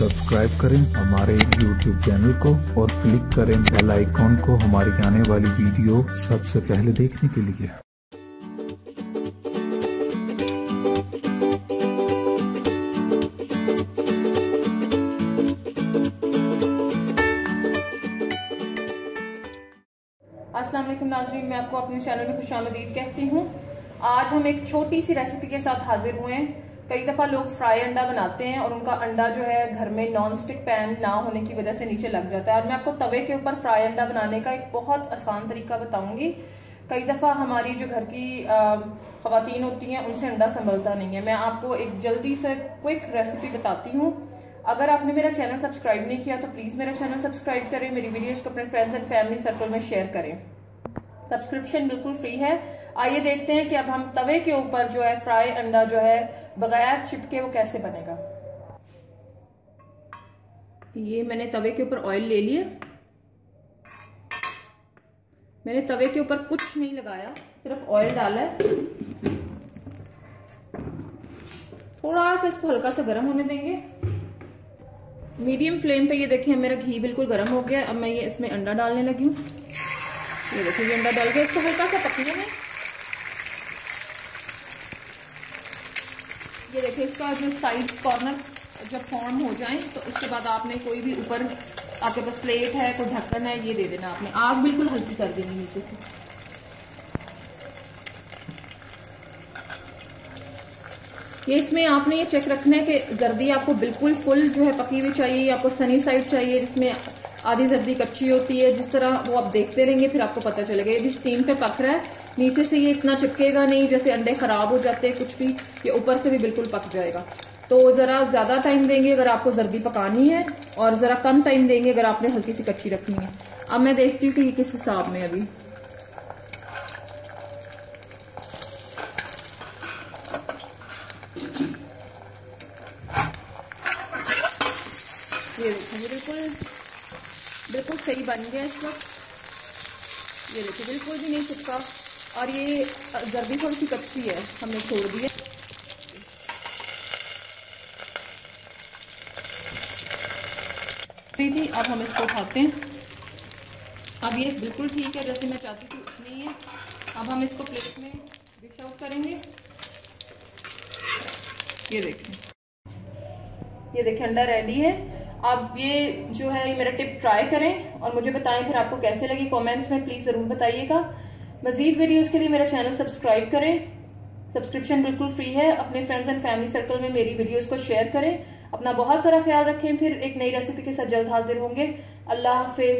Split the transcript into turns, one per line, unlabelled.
Subscribe करें हमारे YouTube channel को और क्लिक करें बेल आइकॉन को हमारी आने वाली वीडियो सबसे पहले देखने के लिए।
अस्सलाम वालेकुम नाज़रीन, मैं आपको अपने चैनल में खुशामदीद कहती हूँ। आज हम एक छोटी सी रेसिपी के साथ हाजिर हुए हैं। कई दफ़ा लोग फ्राई अंडा बनाते हैं और उनका अंडा जो है घर में नॉन स्टिक पैन ना होने की वजह से नीचे लग जाता है। और मैं आपको तवे के ऊपर फ्राई अंडा बनाने का एक बहुत आसान तरीका बताऊंगी। कई दफ़ा हमारी जो घर की ख़वातीन होती हैं उनसे अंडा संभलता नहीं है। मैं आपको एक जल्दी से क्विक रेसिपी बताती हूँ। अगर आपने मेरा चैनल सब्सक्राइब नहीं किया तो प्लीज़ मेरा चैनल सब्सक्राइब करें, मेरी वीडियोस को अपने फ्रेंड्स एंड फैमिली सर्कल में शेयर करें। सब्सक्रिप्शन बिल्कुल फ्री है। आइए देखते हैं कि अब हम तवे के ऊपर जो है फ्राई अंडा जो है बगैर चिपके वो कैसे बनेगा। ये मैंने तवे के ऊपर ऑयल ले लिया। मैंने तवे के ऊपर कुछ नहीं लगाया, सिर्फ ऑयल डाला है। थोड़ा सा इसको हल्का सा गर्म होने देंगे। मीडियम फ्लेम पे ये देखिए मेरा घी बिल्कुल गर्म हो गया। अब मैं ये इसमें अंडा डालने लगी हूँ। ये देखिए ये अंडा डाल के इसको हल्का सा पकने में। ये देखिए इसका जो साइड कॉर्नर जब फॉर्म हो जाए तो उसके बाद आपने कोई भी ऊपर आपके पास प्लेट है, कोई ढक्कन है, ये दे देना आपने। आग बिल्कुल हल्की कर देनी नीचे से। ये इसमें आपने ये चेक रखना है कि जर्दी आपको बिल्कुल फुल जो है पकी हुई चाहिए, आपको सनी साइड चाहिए जिसमें आधी जर्दी कच्ची होती है। जिस तरह वो आप देखते रहेंगे फिर आपको पता चलेगा। ये भी स्टीम पे पक रहा है, नीचे से ये इतना चिपकेगा नहीं जैसे अंडे खराब हो जाते हैं कुछ भी। ये ऊपर से भी बिल्कुल पक जाएगा। तो जरा ज्यादा टाइम देंगे अगर आपको जर्दी पकानी है और जरा कम टाइम देंगे अगर आपने हल्की सी कच्ची रखनी है। अब मैं देखती हूँ कि ये किस हिसाब में अभी। ये देखिए बिल्कुल सही बन गया इस वक्त। ये देखिए बिल्कुल भी नहीं चिपका और ये जर्दी थोड़ी सी कच्ची है, हमने छोड़ दी है। थी अब हम इसको उठाते हैं। अब ये बिल्कुल ठीक है, जैसे मैं चाहती थी उतनी ही है। अब हम इसको प्लेट में डिश आउट करेंगे। ये देखिए अंडा रेडी है। अब ये जो है ये मेरा टिप ट्राई करें और मुझे बताएं फिर आपको कैसे लगी। कमेंट्स में प्लीज जरूर बताइएगा। मजीद वीडियोस के लिए मेरा चैनल सब्सक्राइब करें। सब्सक्रिप्शन बिल्कुल फ्री है। अपने फ्रेंड्स एंड फैमिली सर्कल में मेरी वीडियोस को शेयर करें। अपना बहुत सारा ख्याल रखें। फिर एक नई रेसिपी के साथ जल्द हाजिर होंगे। अल्लाह हाफिज।